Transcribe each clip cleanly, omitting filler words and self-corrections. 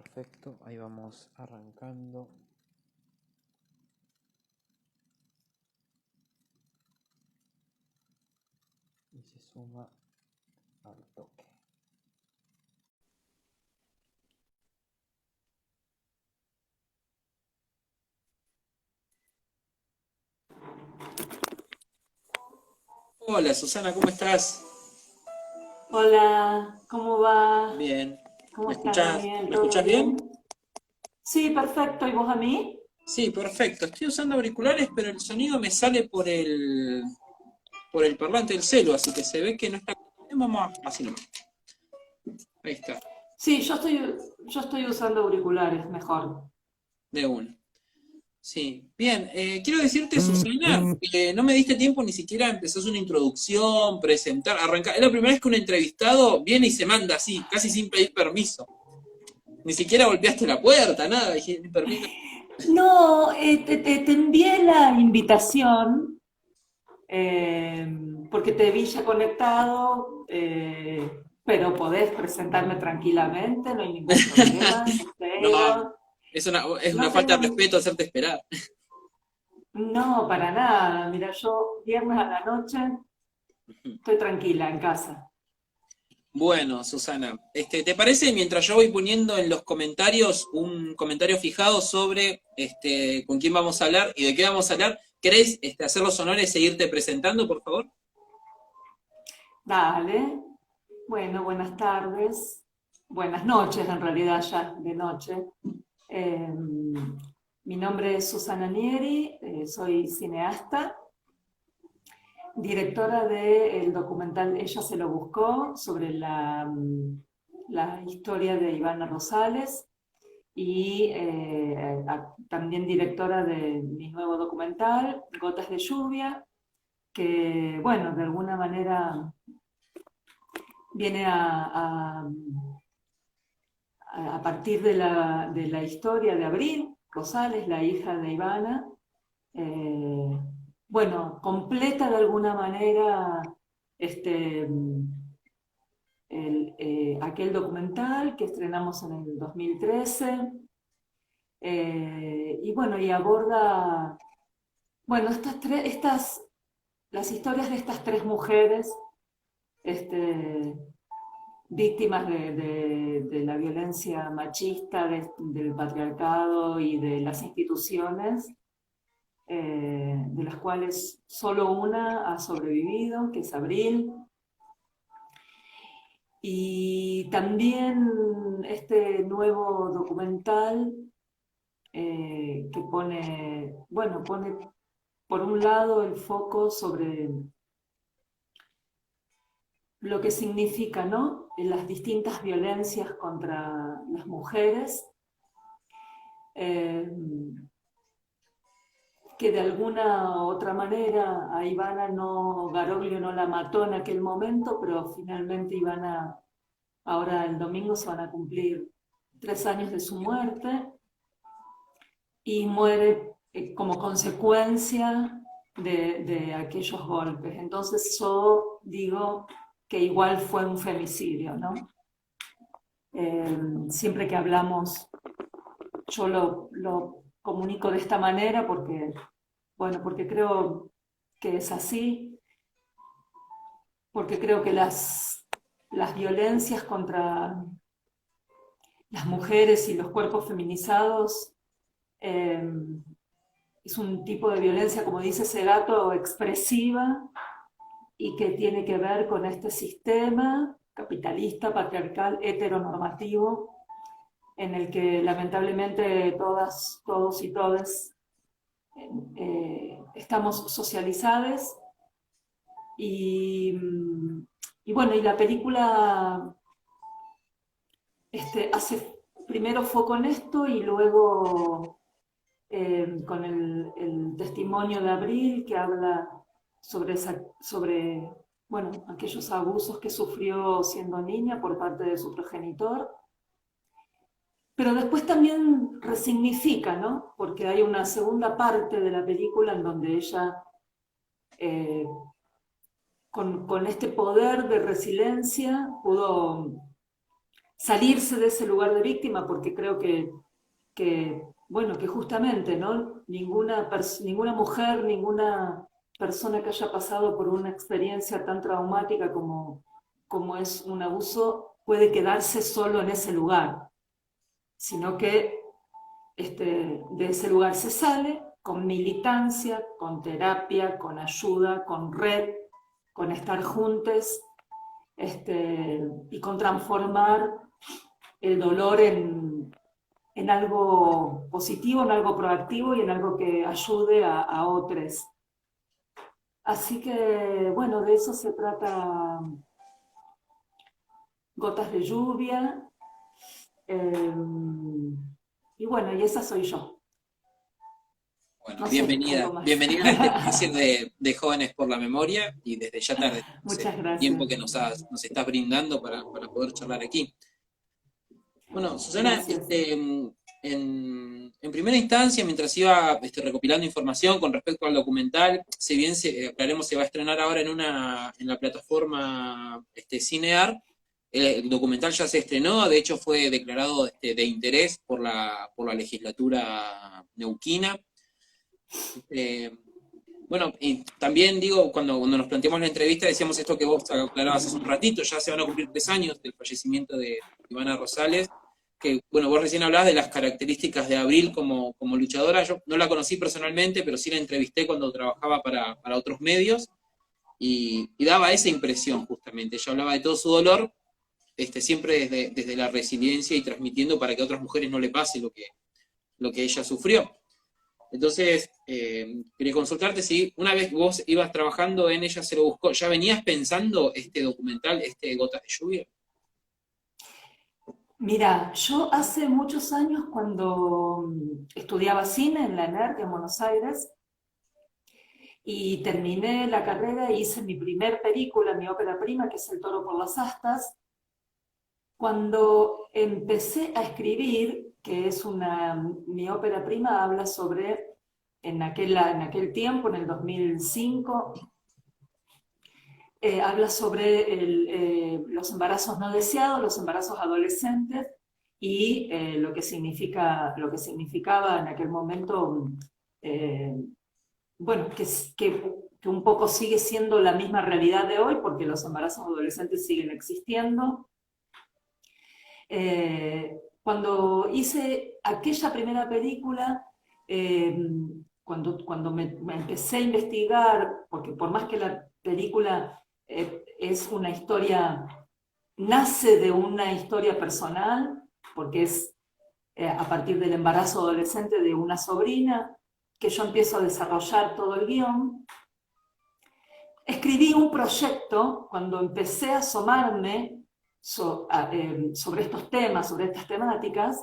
Perfecto, ahí vamos arrancando. Y se suma al toque. Hola Susana, ¿cómo estás? Hola, ¿cómo va? Bien. ¿Cómo ¿Me estás, escuchás? Daniel? ¿Me ¿Todo escuchás bien? bien? Sí, perfecto. ¿Y vos a mí? Sí, perfecto. Estoy usando auriculares, pero el sonido me sale por el parlante del celu, así que se ve que no está. Vamos así nomás. Ahí está, Sí, yo estoy usando auriculares, mejor. de una. Sí, bien. Quiero decirte, Susana, que no me diste tiempo ni siquiera a empezar una introducción, presentar, arrancar. Es la primera vez que un entrevistado viene y se manda así, casi sin pedir permiso. Ni siquiera golpeaste la puerta, nada. Dije, permiso. No, te envié la invitación eh, porque te vi ya conectado, pero podés presentarme tranquilamente, no hay ningún problema. No, Espero. es una No falta de tengo. respeto hacerte esperar. No, para nada. Mira, yo viernes a la noche estoy tranquila en casa. Bueno, Susana, ¿te parece mientras yo voy poniendo en los comentarios un comentario fijado sobre con quién vamos a hablar y de qué vamos a hablar? ¿Querés hacer los honores e seguirte presentando, por favor? Dale. Bueno, buenas tardes, buenas noches en realidad ya de noche. Eh, Mi nombre es Susana Nieri, soy cineasta, directora del documental Ella se lo buscó sobre la historia de Ivana Rosales y también directora de mi nuevo documental Gotas de lluvia, que bueno, de alguna manera viene a partir de la historia de Abril Rosales, la hija de Ivana, eh, bueno, completa de alguna manera este, aquel documental que estrenamos en el 2013, y bueno, y aborda, bueno, las historias de estas tres mujeres, este, víctimas de la violencia machista, del patriarcado y de las instituciones, de las cuales solo una ha sobrevivido, que es Abril. Y también este nuevo documental que pone por un lado el foco sobre lo que significa, ¿no? Las distintas violencias contra las mujeres, eh, que de alguna u otra manera a Ivana Garoglio no la mató en aquel momento, pero finalmente Ivana, ahora el domingo se van a cumplir 3 años de su muerte y muere como consecuencia de aquellos golpes. Entonces yo digo que igual fue un femicidio, ¿no? Siempre que hablamos, yo lo comunico de esta manera porque, bueno, porque creo que es así, porque creo que las violencias contra las mujeres y los cuerpos feminizados eh, es un tipo de violencia, como dice ese gato, expresiva y que tiene que ver con este sistema capitalista, patriarcal, heteronormativo, en el que lamentablemente todas, todos y todas estamos socializadas y, y bueno, y la película hace primero foco en esto y luego con el testimonio de Abril que habla sobre bueno, aquellos abusos que sufrió siendo niña por parte de su progenitor, pero después también resignifica, ¿no? Porque hay una segunda parte de la película en donde ella, eh, con este poder de resiliencia, pudo salirse de ese lugar de víctima, porque creo bueno, que justamente, ¿no? Ninguna mujer, ninguna persona que haya pasado por una experiencia tan traumática como es un abuso puede quedarse solo en ese lugar, sino que de ese lugar se sale con militancia, con terapia, con ayuda, con red, con estar juntos, y con transformar el dolor en algo positivo, en algo proactivo y en algo que ayude a otros. Así que, bueno, de eso se trata Gotas de Lluvia. Y bueno, y esa soy yo. Bueno, No sé, bienvenida, algo más. bienvenida a este espacio de Jóvenes por la Memoria, y desde ya te agradecemos Muchas el gracias. tiempo que nos estás brindando para poder charlar aquí. Bueno, Susana, Gracias. en primera instancia, mientras iba recopilando información con respecto al documental, si bien aclaremos, se va a estrenar ahora en la plataforma Cinear, el documental ya se estrenó, de hecho fue declarado de interés por la legislatura neuquina. Bueno, y también digo, cuando nos planteamos la entrevista, decíamos esto que vos aclarabas hace un ratito, ya se van a cumplir 3 años del fallecimiento de Ivana Rosales, que, bueno, vos recién hablabas de las características de Abril como luchadora. Yo no la conocí personalmente, pero sí la entrevisté cuando trabajaba para otros medios, y daba esa impresión justamente. Ella hablaba de todo su dolor, siempre desde la resiliencia y transmitiendo para que a otras mujeres no le pase lo que ella sufrió. Entonces, quería consultarte si una vez vos ibas trabajando en Ella se lo buscó, ¿ya venías pensando este documental, Gotas de Lluvia? Mira, yo hace muchos años cuando estudiaba cine en la ENERC en Buenos Aires y terminé la carrera e hice mi primer película, mi ópera prima, que es El toro por las astas, cuando empecé a escribir, que es mi ópera prima habla sobre, en aquel tiempo, en el 2005, habla sobre los embarazos no deseados, los embarazos adolescentes y lo que significaba en aquel momento, eh, bueno, que un poco sigue siendo la misma realidad de hoy porque los embarazos adolescentes siguen existiendo. Cuando hice aquella primera película, cuando me empecé a investigar, porque por más que la película es una historia, nace de una historia personal, porque es a partir del embarazo adolescente de una sobrina, que yo empiezo a desarrollar todo el guión. Escribí un proyecto cuando empecé a asomarme sobre estos temas, sobre estas temáticas.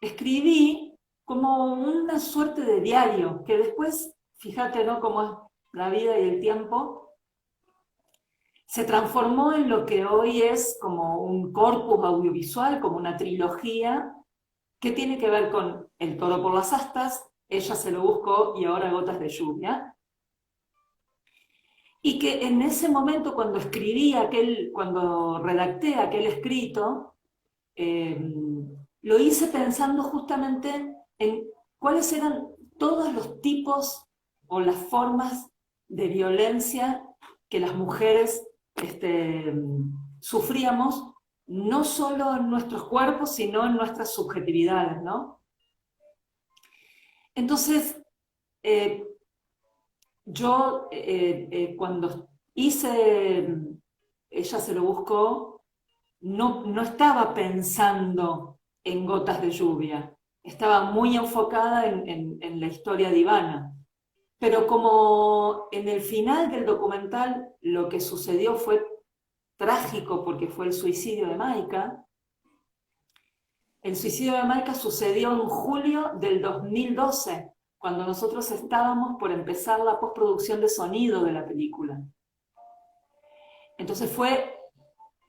Escribí como una suerte de diario, que después, fíjate, ¿no?, cómo es la vida y el tiempo, se transformó en lo que hoy es como un corpus audiovisual, como una trilogía, que tiene que ver con El toro por las astas, Ella se lo buscó y ahora Gotas de Lluvia. Y que en ese momento, cuando redacté aquel escrito, lo hice pensando justamente en cuáles eran todos los tipos o las formas de violencia que las mujeres sufríamos, no solo en nuestros cuerpos, sino en nuestras subjetividades, ¿no? Entonces, yo cuando hice Ella se lo buscó, no estaba pensando en Gotas de Lluvia, estaba muy enfocada en la historia de Ivana. Pero como en el final del documental lo que sucedió fue trágico porque fue el suicidio de Maika, el suicidio de Maika sucedió en julio del 2012, cuando nosotros estábamos por empezar la postproducción de sonido de la película. Entonces fue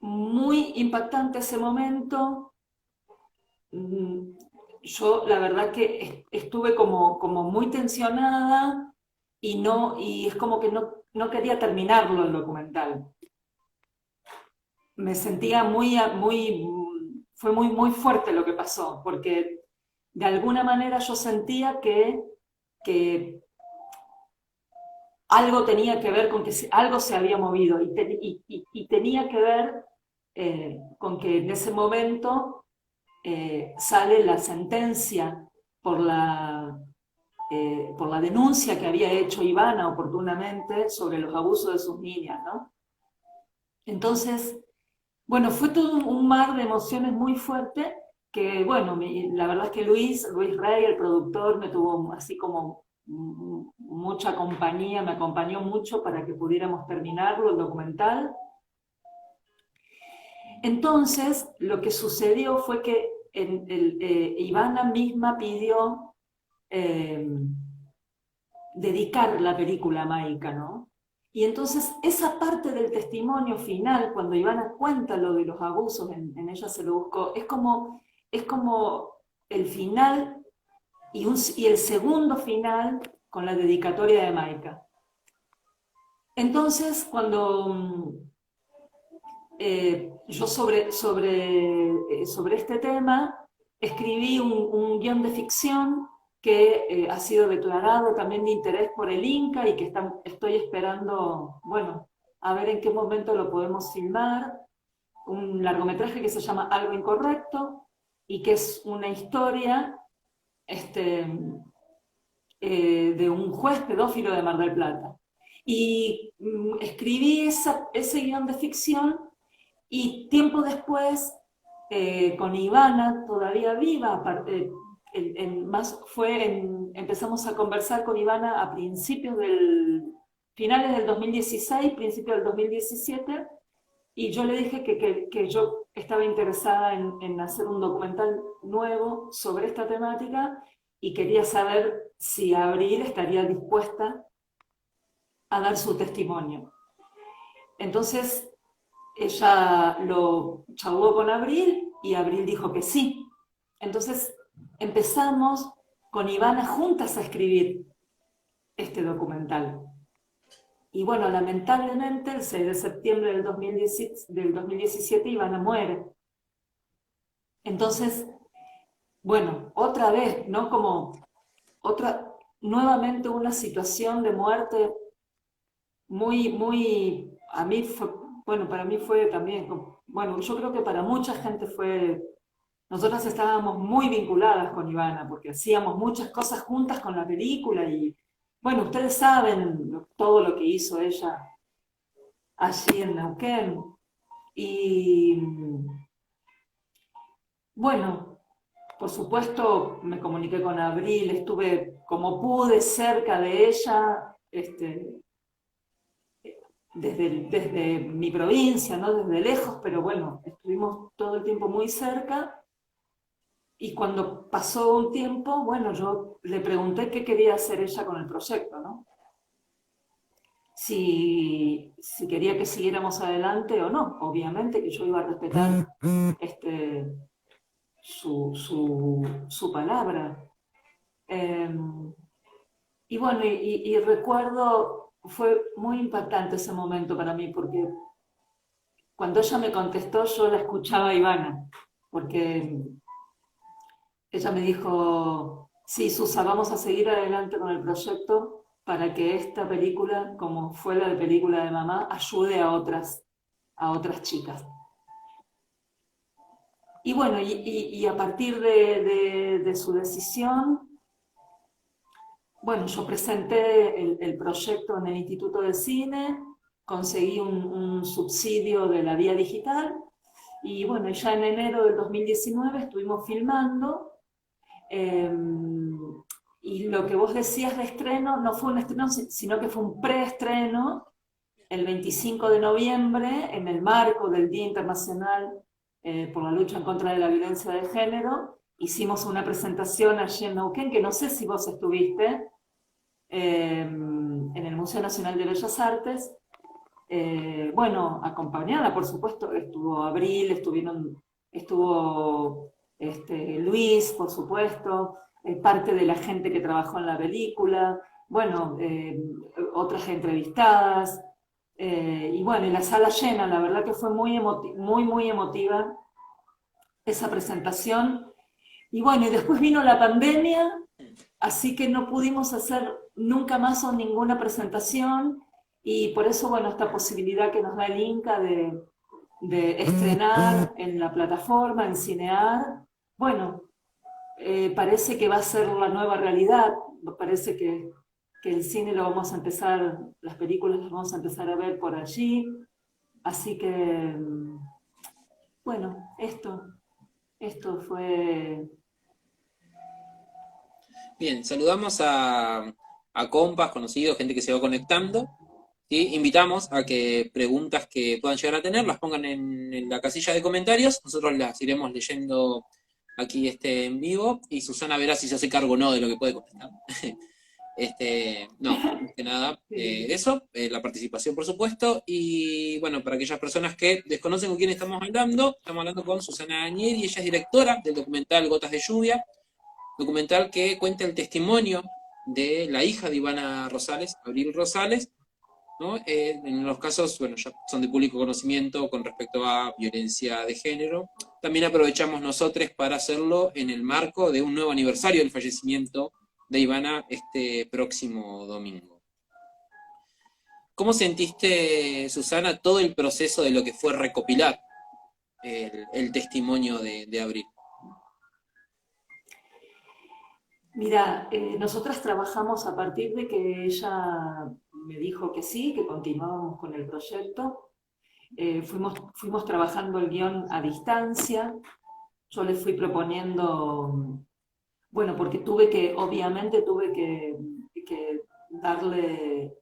muy impactante ese momento. Yo la verdad que estuve como muy tensionada y es como que no quería terminarlo el documental. Me sentía muy fue muy, muy fuerte lo que pasó, porque de alguna manera yo sentía que algo tenía que ver con que algo se había movido y tenía que ver con que en ese momento sale la sentencia por la denuncia que había hecho Ivana oportunamente sobre los abusos de sus niñas, ¿no? Entonces, bueno, fue todo un mar de emociones muy fuerte que, bueno, la verdad es que Luis Rey, el productor, me tuvo así como mucha compañía, me acompañó mucho para que pudiéramos terminarlo, el documental. Entonces, lo que sucedió fue que Ivana misma pidió dedicar la película a Maika, ¿no? Y entonces esa parte del testimonio final, cuando Ivana cuenta lo de los abusos, en Ella se lo buscó, es como el final y el segundo final con la dedicatoria de Maika. Entonces, cuando yo sobre este tema escribí un guión de ficción que ha sido declarado también de interés por el Inca y que estoy esperando, bueno, a ver en qué momento lo podemos filmar. Un largometraje que se llama Algo Incorrecto y que es una historia de un juez pedófilo de Mar del Plata. Y escribí ese guión de ficción y tiempo después, con Ivana, todavía viva, empezamos a conversar con Ivana a finales del 2016, principios del 2017, y yo le dije que yo estaba interesada en hacer un documental nuevo sobre esta temática y quería saber si Abril estaría dispuesta a dar su testimonio. Entonces, ella lo charló con Abril y Abril dijo que sí. Entonces empezamos con Ivana juntas a escribir este documental. Y bueno, lamentablemente el 6 de septiembre del 2017 Ivana muere. Entonces, bueno, otra vez, ¿no? Nuevamente una situación de muerte muy, muy, a mí fue, bueno, para mí fue también, bueno, yo creo que para mucha gente fue, nosotras estábamos muy vinculadas con Ivana, porque hacíamos muchas cosas juntas con la película y, bueno, ustedes saben todo lo que hizo ella allí en Neuquén. Y, bueno, por supuesto me comuniqué con Abril, estuve como pude cerca de ella, desde mi provincia, ¿no? Desde lejos, pero bueno, estuvimos todo el tiempo muy cerca. Y cuando pasó un tiempo, bueno, yo le pregunté qué quería hacer ella con el proyecto, ¿no? Si quería que siguiéramos adelante o no. Obviamente que yo iba a respetar su palabra. Y bueno, y recuerdo, fue muy impactante ese momento para mí, porque cuando ella me contestó, yo la escuchaba a Ivana, porque ella me dijo, sí, Susa, vamos a seguir adelante con el proyecto para que esta película, como fue la de película de mamá, ayude a otras chicas. Y bueno, y a partir de su decisión, bueno, yo presenté el proyecto en el Instituto de Cine, conseguí un subsidio de la Vía Digital, y bueno, ya en enero del 2019 estuvimos filmando. Y lo que vos decías de estreno no fue un estreno, sino que fue un preestreno el 25 de noviembre en el marco del Día Internacional por la lucha en contra de la violencia de género. Hicimos una presentación allí en Neuquén, que no sé si vos estuviste, en el Museo Nacional de Bellas Artes. Bueno, acompañada, por supuesto, estuvo Abril, estuvo Luis, por supuesto, parte de la gente que trabajó en la película, bueno, otras entrevistadas, y bueno, y la sala llena, la verdad que fue muy, muy emotiva esa presentación. Y bueno, y después vino la pandemia, así que no pudimos hacer nunca más o ninguna presentación, y por eso, bueno, esta posibilidad que nos da el Inca de estrenar en la plataforma, en Cinear, bueno, parece que va a ser la nueva realidad, parece que el cine lo vamos a empezar, las películas las vamos a empezar a ver por allí, así que, bueno, esto fue... Bien, saludamos a compas, conocidos, gente que se va conectando. ¿Sí? Invitamos a que preguntas que puedan llegar a tener las pongan en la casilla de comentarios. Nosotros las iremos leyendo aquí en vivo y Susana verá si se hace cargo o no de lo que puede contestar. No, más que nada, eso, la participación por supuesto, y bueno, para aquellas personas que desconocen con quién estamos hablando con Susana Añeri, ella es directora del documental Gotas de Lluvia, documental que cuenta el testimonio de la hija de Ivana Rosales, Abril Rosales, ¿no? En los casos, bueno, ya son de público conocimiento con respecto a violencia de género. También aprovechamos nosotros para hacerlo en el marco de un nuevo aniversario del fallecimiento de Ivana este próximo domingo. ¿Cómo sentiste, Susana, todo el proceso de lo que fue recopilar el testimonio de Abril? Mira, nosotras trabajamos a partir de que ella me dijo que sí, que continuábamos con el proyecto. Fuimos trabajando el guión a distancia. Yo le fui proponiendo, bueno, porque obviamente tuve que darle,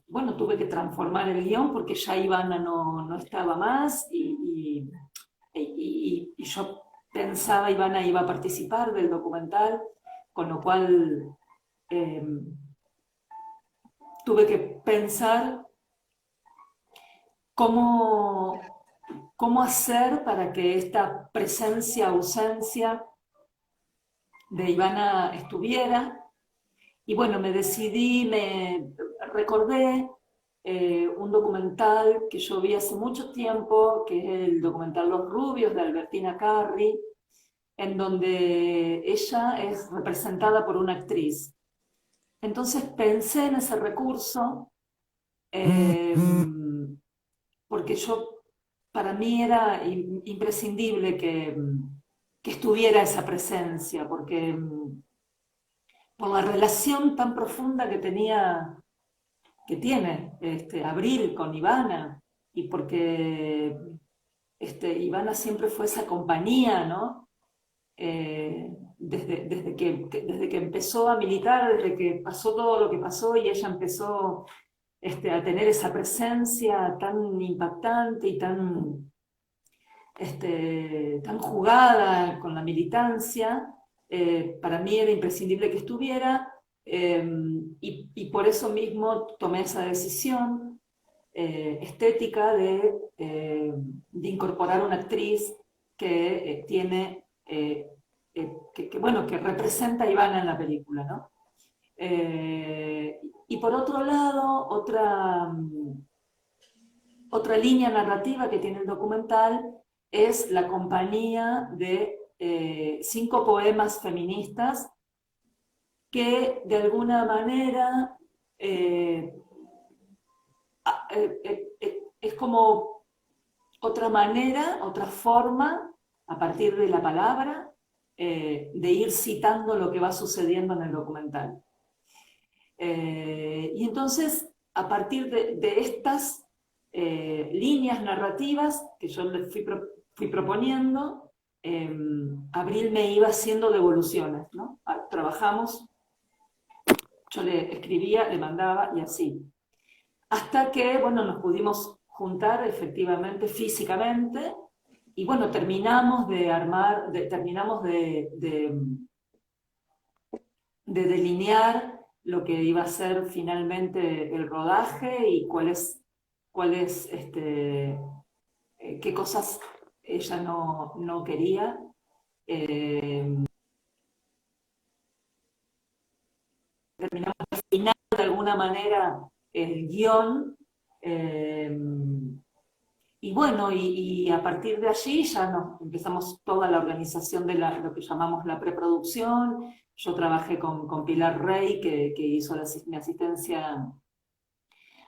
bueno, tuve que transformar el guión porque ya Ivana no estaba más y yo pensaba Ivana iba a participar del documental, con lo cual eh, tuve que pensar cómo, cómo hacer para que esta presencia-ausencia de Ivana estuviera. Y bueno, me recordé un documental que yo vi hace mucho tiempo, que es el documental Los Rubios de Albertina Carri, en donde ella es representada por una actriz. Entonces pensé en ese recurso eh, porque para mí era imprescindible que estuviera esa presencia, porque por la relación tan profunda que tiene Abril con Ivana, y porque Ivana siempre fue esa compañía, ¿no? Desde que empezó a militar, desde que pasó todo lo que pasó y ella empezó a tener esa presencia tan impactante y tan jugada con la militancia, para mí era imprescindible que estuviera, y por eso mismo tomé esa decisión estética de incorporar una actriz que tiene, bueno, que representa a Ivana en la película, ¿no? Y por otro lado, otra línea narrativa que tiene el documental es la compañía de 5 poemas feministas que de alguna manera es como otra manera, otra forma, a partir de la palabra, de ir citando lo que va sucediendo en el documental. Y entonces, a partir de estas líneas narrativas que yo le fui proponiendo, Abril me iba haciendo devoluciones, ¿no? Trabajamos, yo le escribía, le mandaba y así. Hasta que, bueno, nos pudimos juntar efectivamente, físicamente, y bueno, terminamos de delinear lo que iba a ser finalmente el rodaje y qué cosas ella no quería. Terminamos de afinar de alguna manera el guión, y bueno, y a partir de allí ya nos empezamos toda la organización de lo que llamamos la preproducción. Yo trabajé con Pilar Rey, que hizo mi asistencia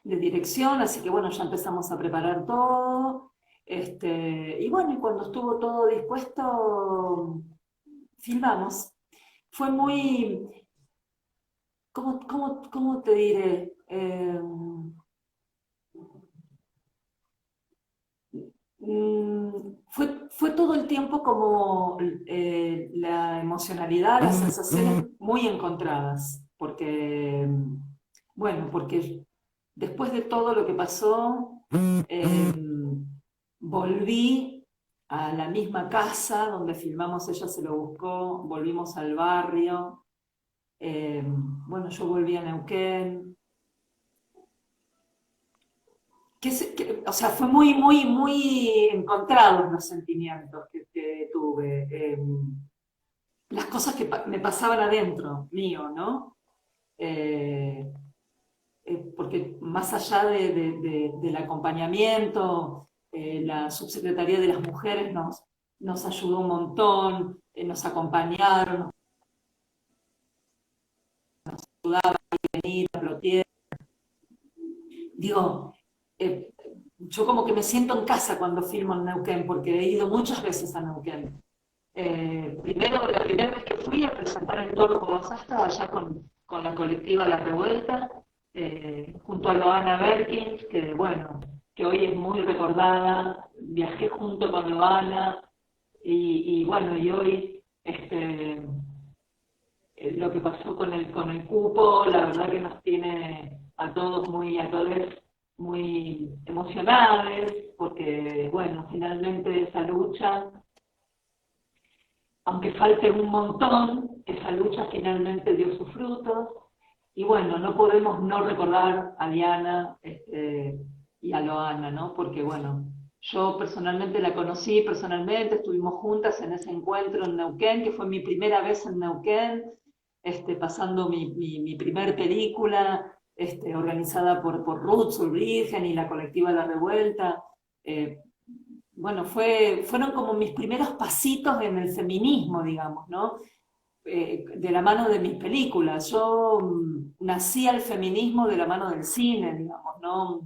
de dirección, así que bueno, ya empezamos a preparar todo. Y bueno, y cuando estuvo todo dispuesto, filmamos. Fue muy, ¿cómo te diré? Fue todo el tiempo como la emocionalidad, las sensaciones muy encontradas, porque, bueno, porque después de todo lo que pasó, eh, volví a la misma casa donde filmamos Ella se lo buscó, volvimos al barrio, bueno, yo volví a Neuquén, o sea, fue muy, muy, muy encontrados los sentimientos que tuve, las cosas que me pasaban adentro mío, ¿no? Eh, Porque más allá del acompañamiento, la Subsecretaría de las Mujeres nos ayudó un montón, nos acompañaron, nos ayudaban a venir a Plotier. Digo, yo como que me siento en casa cuando filmo en Neuquén, porque he ido muchas veces a Neuquén. Primero, la primera vez que fui a presentar el Toro como Sasta, allá con la colectiva La Revuelta, junto a Loana Berkins, que bueno, que hoy es muy recordada, viajé junto con Loana, y bueno, y hoy lo que pasó con el cupo, la verdad que nos tiene a todos muy emocionados, porque bueno, finalmente esa lucha, aunque falte un montón, esa lucha finalmente dio sus frutos. Y bueno, no podemos no recordar a Diana y a Loana, ¿no? Porque bueno, yo personalmente la conocí, personalmente estuvimos juntas en ese encuentro en Neuquén, que fue mi primera vez en Neuquén, pasando mi primer película, organizada por Ruth Sulbrigen y la colectiva La Revuelta. Eh, bueno, fueron como mis primeros pasitos en el feminismo, digamos, ¿no? De la mano de mis películas. Yo nací al feminismo de la mano del cine, digamos, ¿no?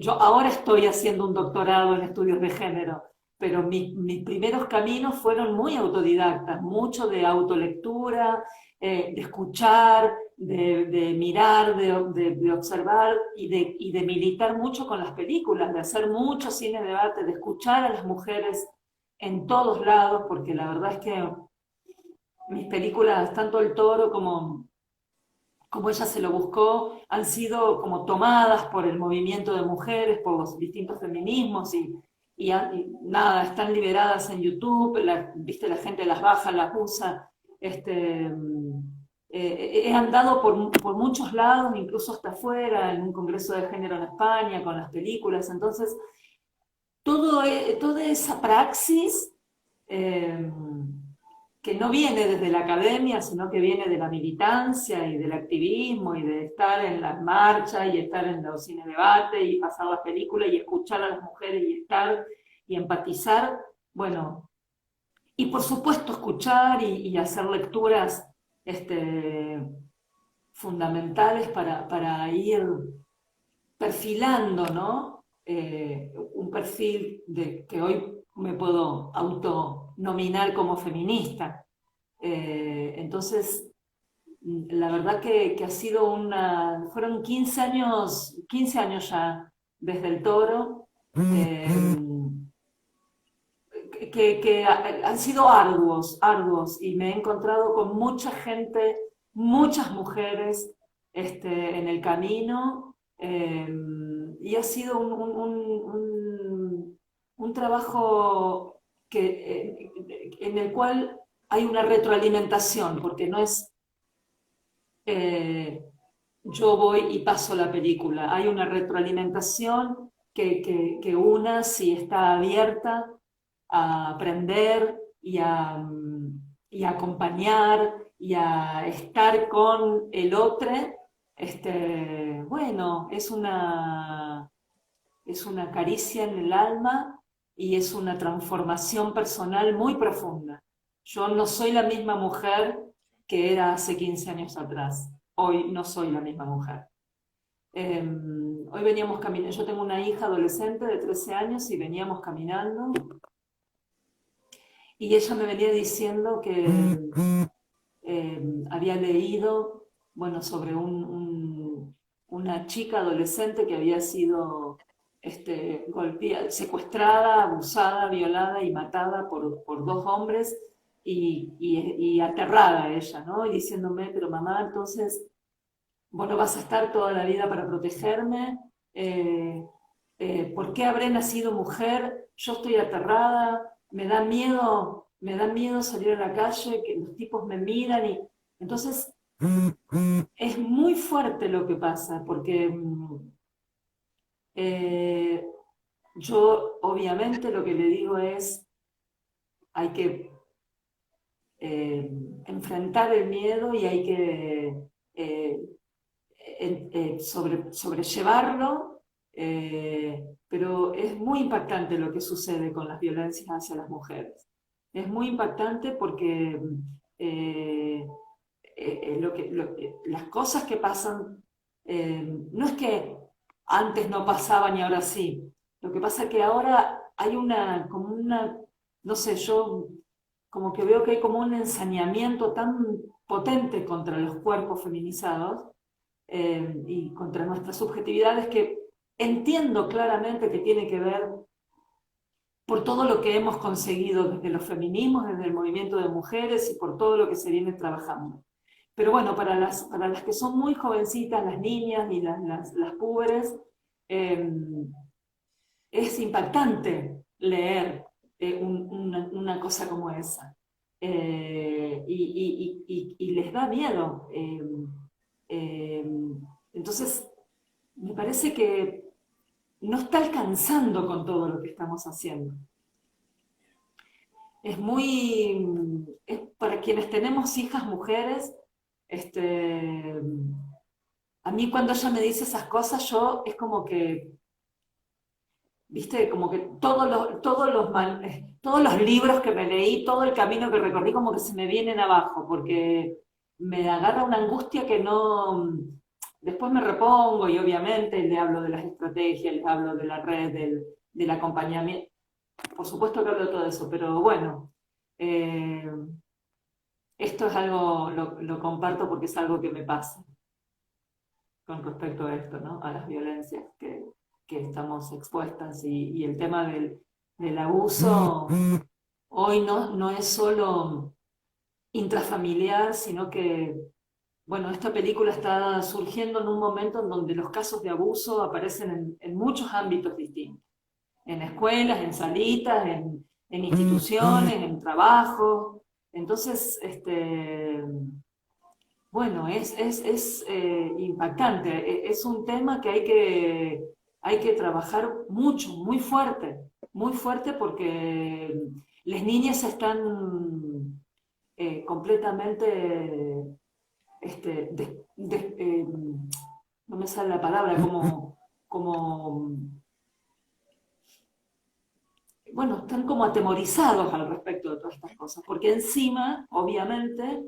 Yo ahora estoy haciendo un doctorado en estudios de género, pero mis primeros caminos fueron muy autodidactas, mucho de autolectura, de escuchar, de mirar, de observar y de militar mucho con las películas, de hacer mucho cine debate, de escuchar a las mujeres en todos lados, porque la verdad es que mis películas, tanto El Toro como Ella se lo buscó, han sido como tomadas por el movimiento de mujeres, por los distintos feminismos y nada, están liberadas en YouTube, viste, la gente las baja, las usa. He andado por muchos lados, incluso hasta afuera, en un congreso de género en España, con las películas, entonces toda esa praxis eh, que no viene desde la academia, sino que viene de la militancia y del activismo y de estar en las marchas y estar en los cine debate y pasar las películas y escuchar a las mujeres y estar y empatizar, bueno, y por supuesto escuchar y hacer lecturas fundamentales para ir perfilando, ¿no? Un perfil que hoy me puedo autonominar como feminista. Entonces, la verdad que ha sido fueron 15 años ya desde El Toro, que han sido arduos, y me he encontrado con mucha gente, muchas mujeres en el camino, y ha sido un trabajo en el cual hay una retroalimentación, porque no es yo voy y paso la película, hay una retroalimentación que una, si está abierta a aprender y a acompañar y a estar con el otro, bueno, es una caricia en el alma y es una transformación personal muy profunda. Yo no soy la misma mujer que era hace 15 años atrás. Hoy no soy la misma mujer. Hoy veníamos caminando, yo tengo una hija adolescente de 13 años y veníamos caminando y ella me venía diciendo que había leído, bueno, sobre una chica adolescente que había sido golpeada, secuestrada, abusada, violada y matada por dos hombres y aterrada ella, ¿no? Y diciéndome, pero mamá, entonces, vos no vas a estar toda la vida para protegerme, ¿por qué habré nacido mujer? Yo estoy aterrada, me da miedo salir a la calle, que los tipos me miran y entonces es muy fuerte lo que pasa, porque yo obviamente lo que le digo es, hay que enfrentar el miedo y hay que sobrellevarlo, pero es muy impactante lo que sucede con las violencias hacia las mujeres. Es muy impactante porque las cosas que pasan, no es que antes no pasaban y ahora sí. Lo que pasa es que ahora hay como una, no sé, yo como que veo que hay como un ensañamiento tan potente contra los cuerpos feminizados y contra nuestras subjetividades que entiendo claramente que tiene que ver por todo lo que hemos conseguido desde los feminismos, desde el movimiento de mujeres y por todo lo que se viene trabajando. Pero bueno, para las que son muy jovencitas, las niñas y las púberes, es impactante leer una cosa como esa. Y les da miedo. Entonces, me parece que no está alcanzando con todo lo que estamos haciendo. Para quienes tenemos hijas mujeres, a mí cuando ella me dice esas cosas, yo es como que, viste, como que todos los libros que me leí, todo el camino que recorrí, como que se me vienen abajo, porque me agarra una angustia que no. Después me repongo y obviamente le hablo de las estrategias, les hablo de la red, del acompañamiento. Por supuesto que hablo de todo eso, pero bueno, esto es algo, lo comparto porque es algo que me pasa con respecto a esto, ¿no? A las violencias que estamos expuestas y el tema del abuso hoy no es solo intrafamiliar, sino que, bueno, esta película está surgiendo en un momento en donde los casos de abuso aparecen en muchos ámbitos distintos, en escuelas, en salitas, en instituciones, en trabajo. Entonces, bueno, es impactante, es un tema que hay que trabajar mucho, muy fuerte porque las niñas están completamente, no me sale la palabra, bueno, están como atemorizados al respecto de todas estas cosas, porque encima, obviamente,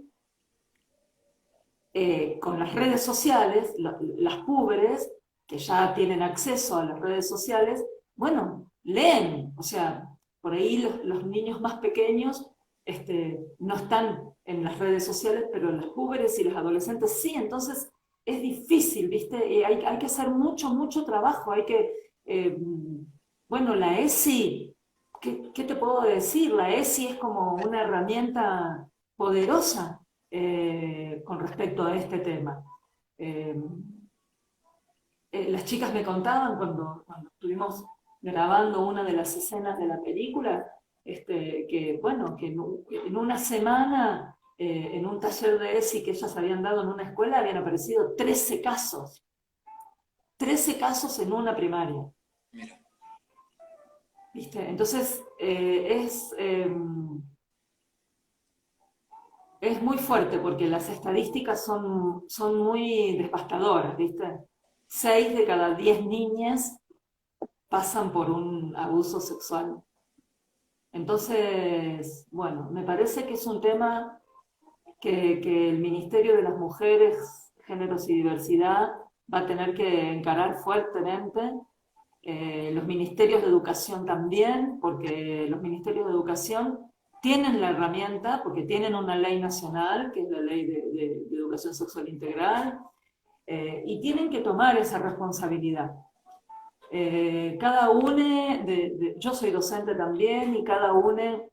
con las redes sociales, las púberes, que ya tienen acceso a las redes sociales, bueno, leen, o sea, por ahí los niños más pequeños no están en las redes sociales, pero las púberes y los adolescentes sí, entonces es difícil, ¿viste? Hay que hacer mucho trabajo, bueno, la ESI, ¿qué te puedo decir? La ESI es como una herramienta poderosa con respecto a este tema. Las chicas me contaban cuando estuvimos grabando una de las escenas de la película, que bueno, que en una semana, en un taller de ESI que ellas habían dado en una escuela, habían aparecido 13 casos. 13 casos en una primaria. ¿Viste? Entonces, es muy fuerte porque las estadísticas son muy devastadoras, ¿viste? 6 de cada 10 niñas pasan por un abuso sexual. Entonces, bueno, me parece que es un tema que el Ministerio de las Mujeres, Géneros y Diversidad va a tener que encarar fuertemente. Los ministerios de educación también, porque los ministerios de educación tienen la herramienta, porque tienen una ley nacional, que es la ley de educación sexual integral, y tienen que tomar esa responsabilidad. Cada uno, yo soy docente también, y cada uno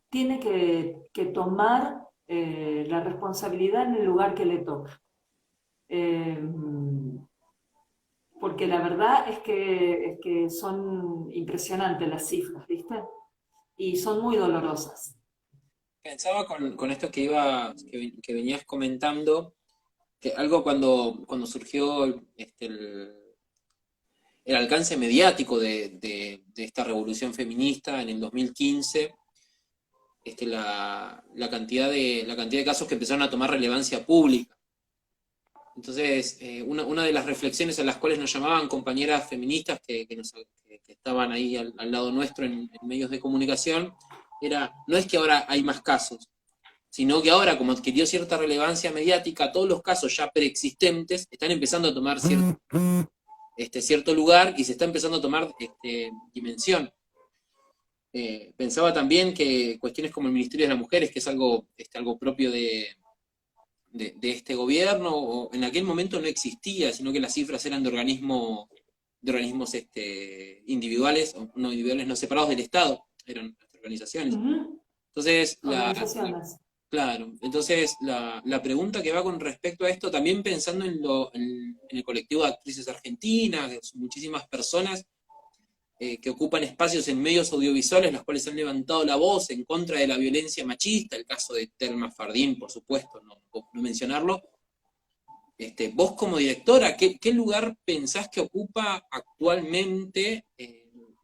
tiene que tomar la responsabilidad en el lugar que le toca. Porque la verdad es que son impresionantes las cifras, ¿viste? Y son muy dolorosas. Pensaba con esto que venías comentando, que algo cuando surgió el alcance mediático de esta revolución feminista en el 2015, la cantidad de casos que empezaron a tomar relevancia pública. Entonces, una de las reflexiones a las cuales nos llamaban compañeras feministas que estaban ahí al lado nuestro en medios de comunicación, era, no es que ahora hay más casos, sino que ahora, como adquirió cierta relevancia mediática, todos los casos ya preexistentes están empezando a tomar cierto lugar y se está empezando a tomar dimensión. Pensaba también que cuestiones como el Ministerio de las Mujeres, que es algo propio de este gobierno, en aquel momento no existía, sino que las cifras eran de organismos individuales, o no individuales, no separados del Estado, eran organizaciones. Entonces, Organizaciones. claro, entonces la pregunta que va con respecto a esto, también pensando en el colectivo de actrices argentinas, que son muchísimas personas que ocupan espacios en medios audiovisuales, las cuales han levantado la voz en contra de la violencia machista, el caso de Telma Fardín, por supuesto, no mencionarlo. Vos como directora, ¿qué lugar pensás que ocupa actualmente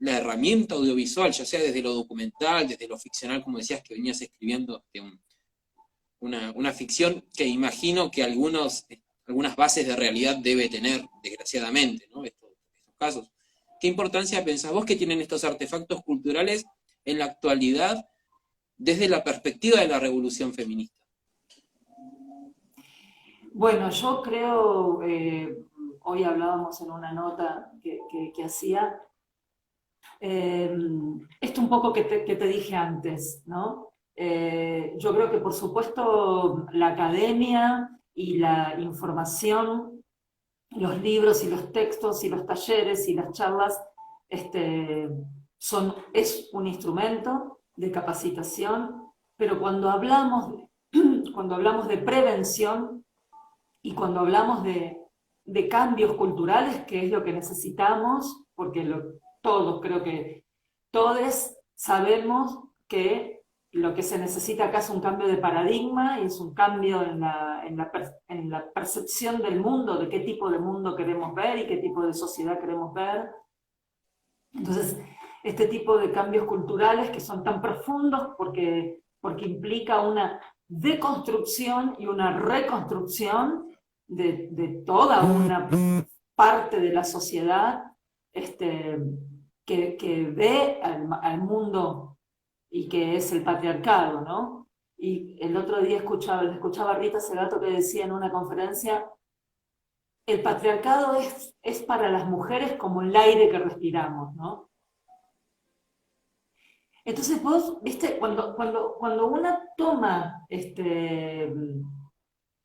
la herramienta audiovisual, ya sea desde lo documental, desde lo ficcional, como decías que venías escribiendo una ficción que imagino que algunas bases de realidad debe tener, desgraciadamente, ¿no? Estos casos. ¿Qué importancia pensás vos que tienen estos artefactos culturales en la actualidad desde la perspectiva de la revolución feminista? Bueno, yo creo, hoy hablábamos en una nota que hacía, esto un poco que te dije antes, ¿no? Yo creo que por supuesto la academia y la información, los libros y los textos y los talleres y las charlas es un instrumento de capacitación, pero cuando hablamos de prevención y cuando hablamos de cambios culturales, que es lo que necesitamos, porque creo que todos sabemos que lo que se necesita acá es un cambio de paradigma y es un cambio en la percepción del mundo, de qué tipo de mundo queremos ver y qué tipo de sociedad queremos ver. Entonces, este tipo de cambios culturales que son tan profundos porque implica una deconstrucción y una reconstrucción de toda una parte de la sociedad que ve al mundo y que es el patriarcado, ¿no? Y el otro día escuchaba a Rita Segato que decía en una conferencia, el patriarcado es para las mujeres como el aire que respiramos, ¿no? Entonces vos, viste, cuando una toma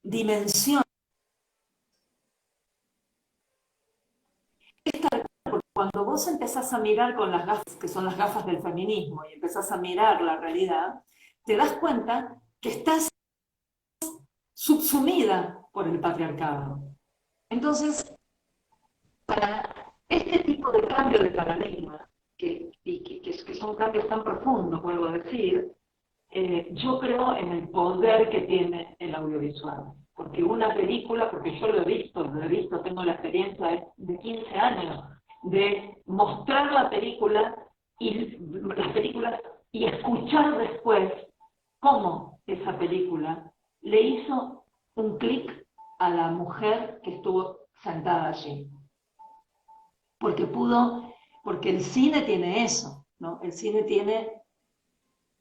dimensión, cuando vos empezás a mirar con las gafas, que son las gafas del feminismo, y empezás a mirar la realidad, te das cuenta que estás subsumida por el patriarcado. Entonces, para este tipo de cambio de paradigma, que son cambios tan profundos, vuelvo a decir, yo creo en el poder que tiene el audiovisual. Porque una película, porque yo lo he visto, tengo la experiencia de 15 años, de mostrar las películas y escuchar después cómo esa película le hizo un clic a la mujer que estuvo sentada allí. porque el cine tiene eso, ¿no? El cine tiene,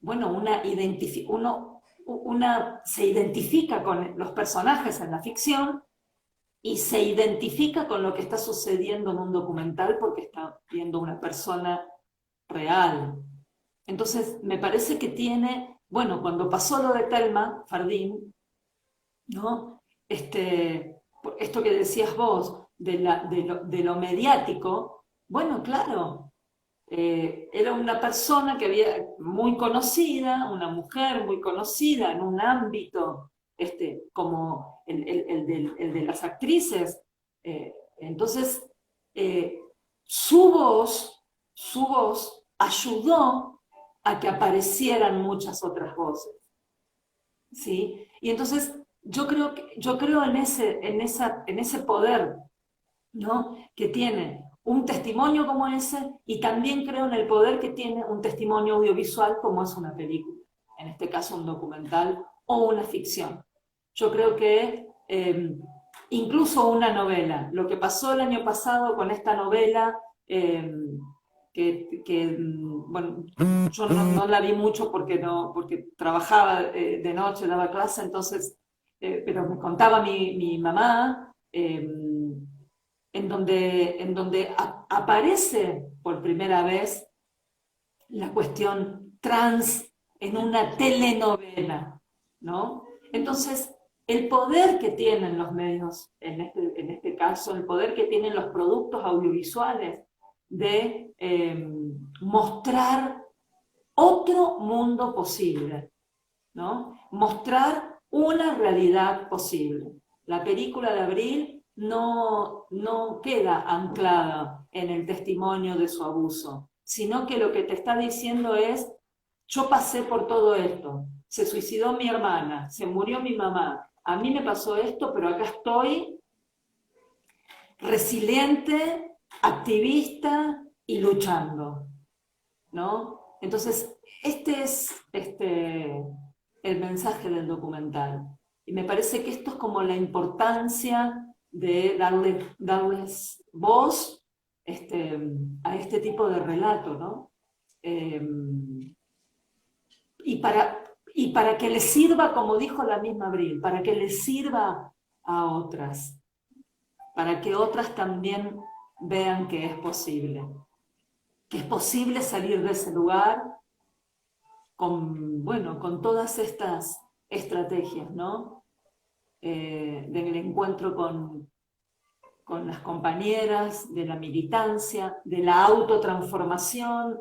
bueno, se identifica con los personajes en la ficción y se identifica con lo que está sucediendo en un documental porque está viendo una persona real. Entonces, me parece que tiene, bueno, cuando pasó lo de Thelma Fardín, ¿no? Esto que decías vos, de lo mediático, bueno, claro, era una persona que había muy conocida, una mujer muy conocida en un ámbito como el de las actrices. Entonces, eh, su voz ayudó a que aparecieran muchas otras voces, ¿sí? Y entonces yo creo en ese poder, ¿no? Que tiene un testimonio como ese, y también creo en el poder que tiene un testimonio audiovisual como es una película, en este caso un documental o una ficción. Yo creo que incluso una novela, lo que pasó el año pasado con esta novela, bueno, yo no la vi mucho porque trabajaba de noche, daba clase, entonces, pero me contaba mi mamá, en donde aparece por primera vez la cuestión trans en una telenovela, ¿no? Entonces, el poder que tienen los medios, en este caso, el poder que tienen los productos audiovisuales de mostrar otro mundo posible, ¿no? Mostrar una realidad posible. La película de Abril no queda anclada en el testimonio de su abuso, sino que lo que te está diciendo es, yo pasé por todo esto, se suicidó mi hermana, se murió mi mamá, a mí me pasó esto, pero acá estoy resiliente, activista y luchando, ¿no? Entonces, este es el mensaje del documental. Y me parece que esto es como la importancia de darles voz a este tipo de relato, ¿no? Eh, y para que les sirva, como dijo la misma Abril, para que les sirva a otras, para que otras también vean que es posible salir de ese lugar bueno, con todas estas estrategias, ¿no? Del encuentro con las compañeras, de la militancia, de la autotransformación,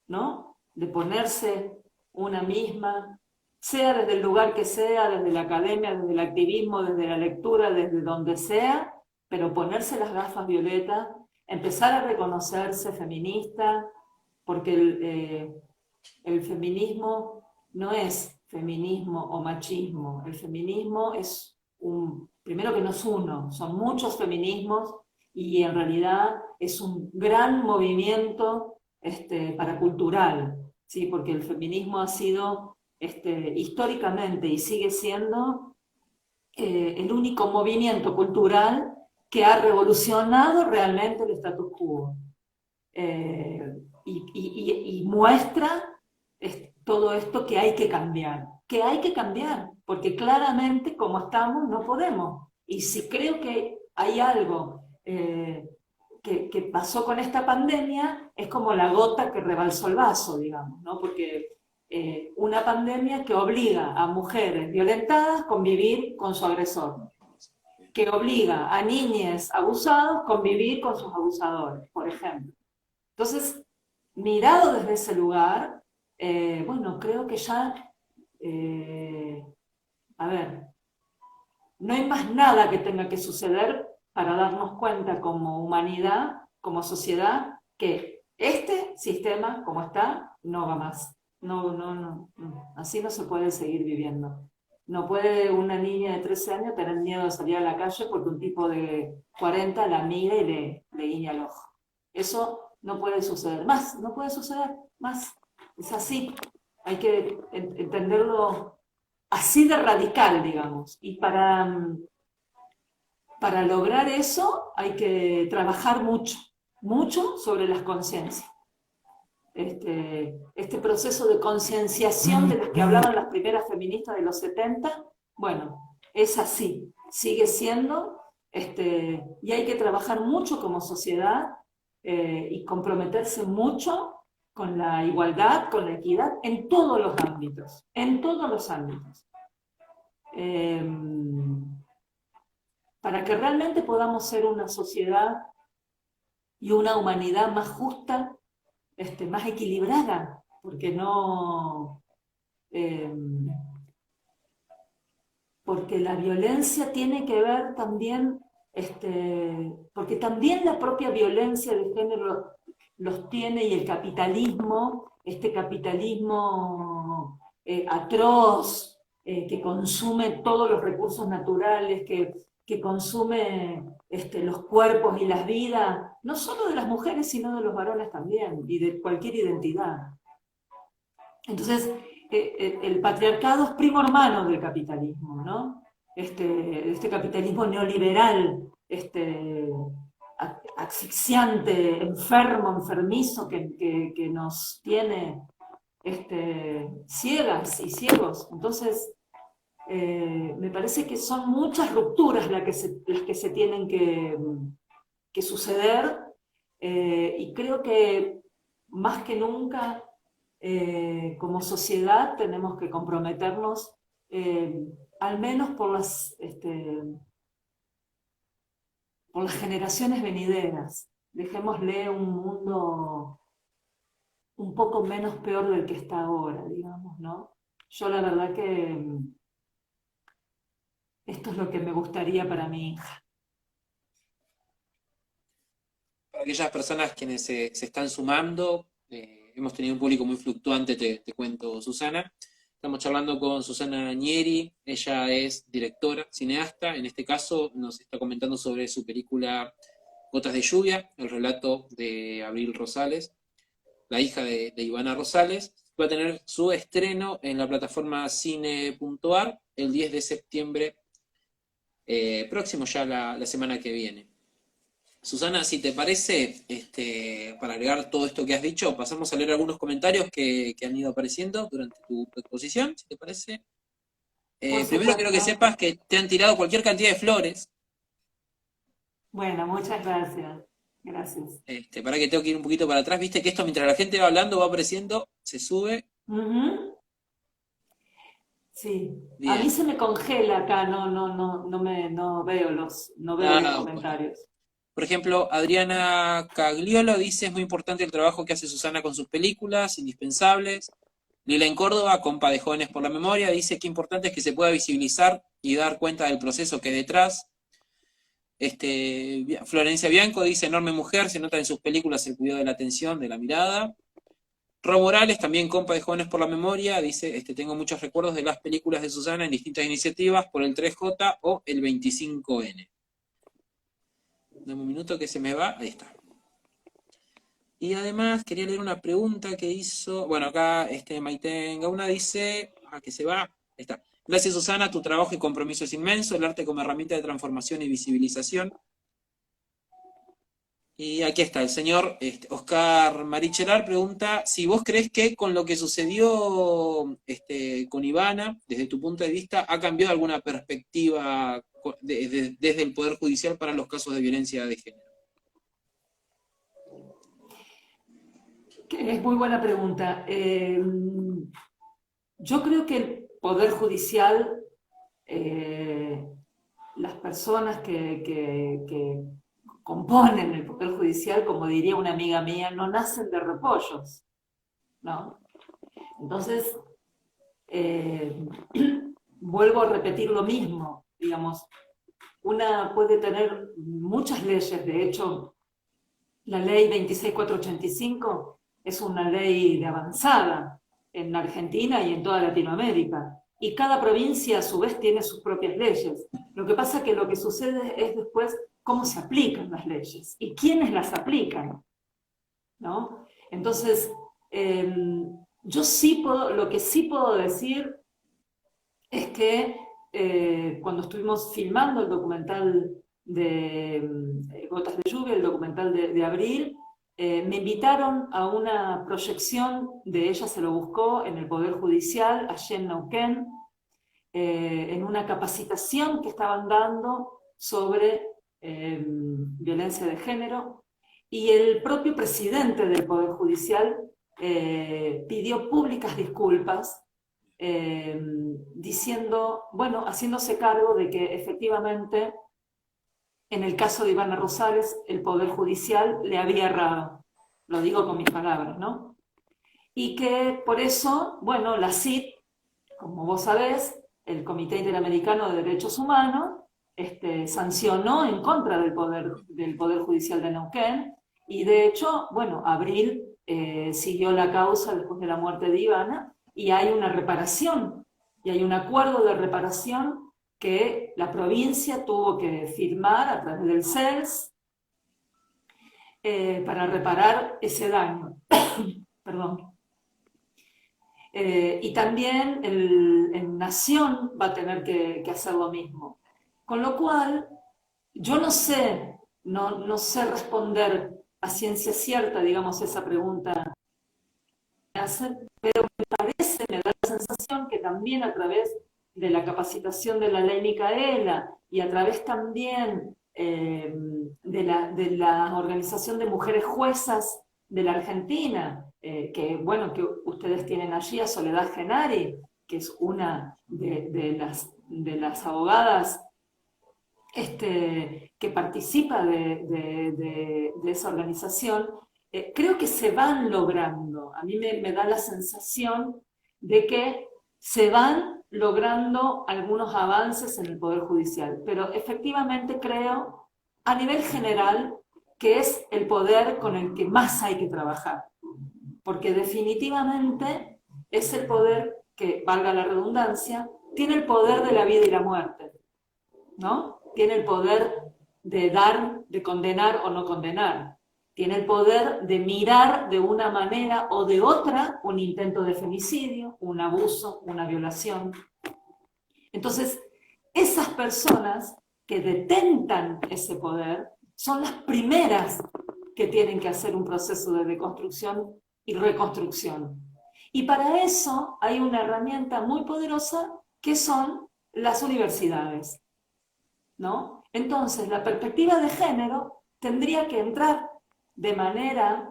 ¿no? De ponerse una misma, sea desde el lugar que sea, desde la academia, desde el activismo, desde la lectura, desde donde sea, pero ponerse las gafas violetas, empezar a reconocerse feminista, porque el feminismo no es feminismo o machismo, el feminismo es primero que no es uno, son muchos feminismos y en realidad es un gran movimiento paracultural, ¿sí? Porque el feminismo ha sido históricamente y sigue siendo el único movimiento cultural que ha revolucionado realmente el status quo. Y muestra todo esto que hay que cambiar, porque claramente como estamos no podemos. Y si creo que hay algo que pasó con esta pandemia, es como la gota que rebalsó el vaso, digamos, ¿no? Porque una pandemia que obliga a mujeres violentadas a convivir con su agresor, que obliga a niñas abusados a convivir con sus abusadores, por ejemplo. Entonces, mirado desde ese lugar, bueno, creo que ya, a ver, no hay más nada que tenga que suceder para darnos cuenta como humanidad, como sociedad, que este sistema, como está, no va más. No. Así no se puede seguir viviendo. No puede una niña de 13 años tener miedo de salir a la calle porque un tipo de 40 la mira y le guiña el ojo. Eso no puede suceder más, no puede suceder más. Es así. Hay que entenderlo así de radical, digamos. Y para lograr eso hay que trabajar mucho, mucho sobre las conciencias. Este proceso de concienciación de las que hablaban las primeras feministas de los 70, bueno, es así, sigue siendo, y hay que trabajar mucho como sociedad y comprometerse mucho con la igualdad, con la equidad, en todos los ámbitos, en todos los ámbitos. Para que realmente podamos ser una sociedad y una humanidad más justa, más equilibrada, porque no... porque la violencia tiene que ver también, porque también la propia violencia de género los tiene, y el capitalismo, este capitalismo atroz, que consume todos los recursos naturales, que consume los cuerpos y las vidas, no solo de las mujeres, sino de los varones también, y de cualquier identidad. Entonces, el patriarcado es primo hermano del capitalismo, ¿no? Este capitalismo neoliberal, asfixiante, enfermo, enfermizo, que nos tiene ciegas y ciegos. Entonces, me parece que son muchas rupturas las que se tienen que suceder, y creo que más que nunca como sociedad tenemos que comprometernos, al menos por las generaciones venideras. Dejémosle un mundo un poco menos peor del que está ahora, digamos, ¿no? Yo la verdad que esto es lo que me gustaría para mi hija. Para aquellas personas quienes se están sumando, hemos tenido un público muy fluctuante, te cuento, Susana. Estamos charlando con Susana Nieri, ella es directora, cineasta, en este caso nos está comentando sobre su película Gotas de lluvia, el relato de Abril Rosales, la hija de Ivana Rosales. Va a tener su estreno en la plataforma cine.ar el 10 de septiembre próximo, ya la semana que viene. Susana, si te parece, para agregar todo esto que has dicho, pasamos a leer algunos comentarios que han ido apareciendo durante tu exposición, si te parece. Primero quiero que sepas que te han tirado cualquier cantidad de flores. Bueno, muchas gracias. Gracias. Para que tengo que ir un poquito para atrás, viste que esto mientras la gente va hablando va apareciendo, se sube. Sí. Bien. A mí se me congela acá, no veo los comentarios. Por ejemplo, Adriana Cagliolo dice: es muy importante el trabajo que hace Susana con sus películas, indispensables. Lila en Córdoba, compa de Jóvenes por la Memoria, dice que importante es que se pueda visibilizar y dar cuenta del proceso que hay detrás. Florencia Bianco dice: enorme mujer, se nota en sus películas el cuidado de la atención, de la mirada. Rob Morales, también compa de Jóvenes por la Memoria, dice: tengo muchos recuerdos de las películas de Susana en distintas iniciativas, por el 3J o el 25N. Dame un minuto que se me va, ahí está. Y además quería leer una pregunta que hizo, bueno, acá Maite Gauna dice, que se va, ahí está. Gracias, Susana, tu trabajo y compromiso es inmenso, el arte como herramienta de transformación y visibilización. Y aquí está, el señor Oscar Marichelar pregunta si vos crees que con lo que sucedió con Ivana, desde tu punto de vista, ha cambiado alguna perspectiva desde el Poder Judicial para los casos de violencia de género. Es muy buena pregunta. Yo creo que el Poder Judicial, las personas que componen el Poder Judicial, como diría una amiga mía, no nacen de repollos, ¿no? Entonces, vuelvo a repetir lo mismo, digamos, una puede tener muchas leyes, de hecho, la ley 26485 es una ley de avanzada en Argentina y en toda Latinoamérica, y cada provincia a su vez tiene sus propias leyes. Lo que pasa es que lo que sucede es después cómo se aplican las leyes y quiénes las aplican, ¿no? Entonces, yo sí lo que sí puedo decir es que cuando estuvimos filmando el documental Gotas de Lluvia, el documental de Abril, me invitaron a una proyección de Ella se lo buscó en el Poder Judicial, allí en Neuquén, en una capacitación que estaban dando sobre violencia de género, y el propio presidente del Poder Judicial pidió públicas disculpas, diciendo, bueno, haciéndose cargo de que efectivamente en el caso de Ivana Rosales el Poder Judicial le había errado, lo digo con mis palabras, ¿no? Y que por eso, bueno, la CID, como vos sabés, el Comité Interamericano de Derechos Humanos, sancionó en contra del Poder Judicial de Neuquén, y de hecho, bueno, Abril siguió la causa después de la muerte de Ivana, y hay una reparación, y hay un acuerdo de reparación que la provincia tuvo que firmar a través del CELS para reparar ese daño. Perdón. Y también el Nación va a tener que hacer lo mismo. Con lo cual, yo no sé responder a ciencia cierta, digamos, esa pregunta que hacen, pero me da la sensación que también a través de la capacitación de la ley Micaela y a través también de la Organización de Mujeres Juezas de la Argentina, que bueno, que ustedes tienen allí a Soledad Genari, que es una de las abogadas que participa de esa organización. Creo que se van logrando, a mí me da la sensación de que se van logrando algunos avances en el Poder Judicial, pero efectivamente creo, a nivel general, que es el poder con el que más hay que trabajar, porque definitivamente es el poder que, valga la redundancia, tiene el poder de la vida y la muerte, ¿no? Tiene el poder de dar, de condenar o no condenar. Tiene el poder de mirar de una manera o de otra un intento de femicidio, un abuso, una violación. Entonces, esas personas que detentan ese poder son las primeras que tienen que hacer un proceso de deconstrucción y reconstrucción. Y para eso hay una herramienta muy poderosa que son las universidades, ¿no? Entonces, la perspectiva de género tendría que entrar de manera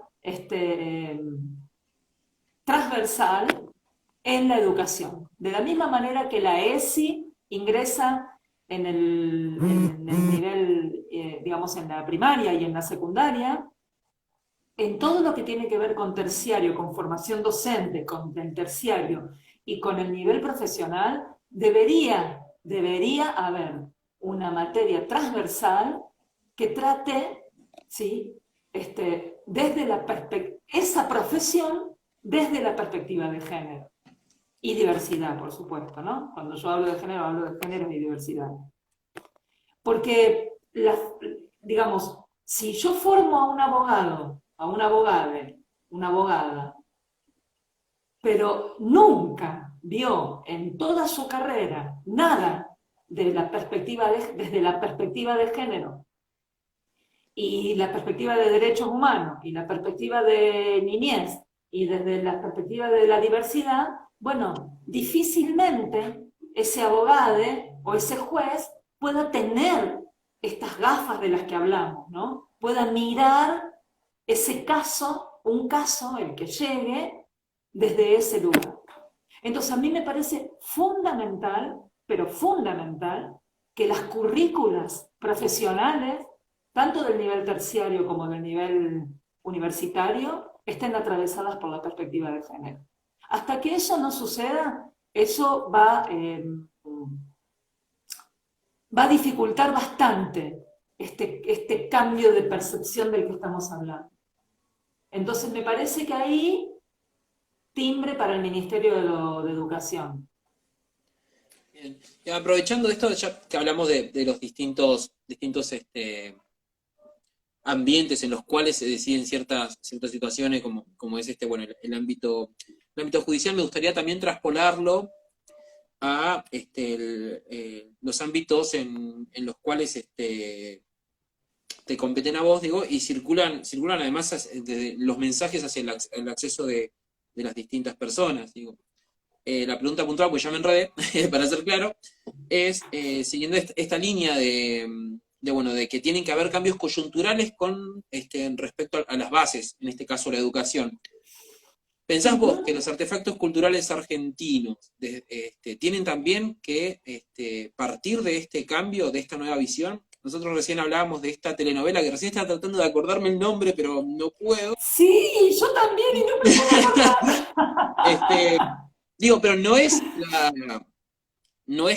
transversal en la educación. De la misma manera que la ESI ingresa en el nivel, digamos, en la primaria y en la secundaria, en todo lo que tiene que ver con terciario, con formación docente, con el terciario y con el nivel profesional, debería haber una materia transversal que trate, ¿sí?, desde esa profesión desde la perspectiva de género y diversidad, por supuesto, ¿no? Cuando yo hablo de género y diversidad. Porque, digamos, si yo formo a un abogado, a una abogada, pero nunca vio en toda su carrera nada desde la perspectiva de género, y la perspectiva de derechos humanos, y la perspectiva de niñez, y desde la perspectiva de la diversidad, bueno, difícilmente ese abogado o ese juez pueda tener estas gafas de las que hablamos, ¿no? Pueda mirar ese caso, un caso, el que llegue, desde ese lugar. Entonces a mí me parece fundamental, pero fundamental, que las currículas profesionales, tanto del nivel terciario como del nivel universitario, estén atravesadas por la perspectiva de género. Hasta que eso no suceda, eso va a dificultar bastante este cambio de percepción del que estamos hablando. Entonces me parece que ahí, timbre para el Ministerio de Educación. Bien. Y aprovechando esto, ya que hablamos de los distintos ambientes en los cuales se deciden ciertas situaciones, como es bueno, el ámbito judicial, me gustaría también traspolarlo a los ámbitos en los cuales te competen a vos, digo, y circulan además los mensajes hacia el acceso de las distintas personas, digo. La pregunta puntual, pues ya me enredé, para ser claro, es, siguiendo esta línea bueno, de que tienen que haber cambios coyunturales con respecto a las bases, en este caso la educación. ¿Pensás vos que los artefactos culturales argentinos tienen también que partir de este cambio, de esta nueva visión? Nosotros recién hablábamos de esta telenovela, que recién estaba tratando de acordarme el nombre, pero no puedo. Sí, yo también y no me puedo acordar. Digo, pero no es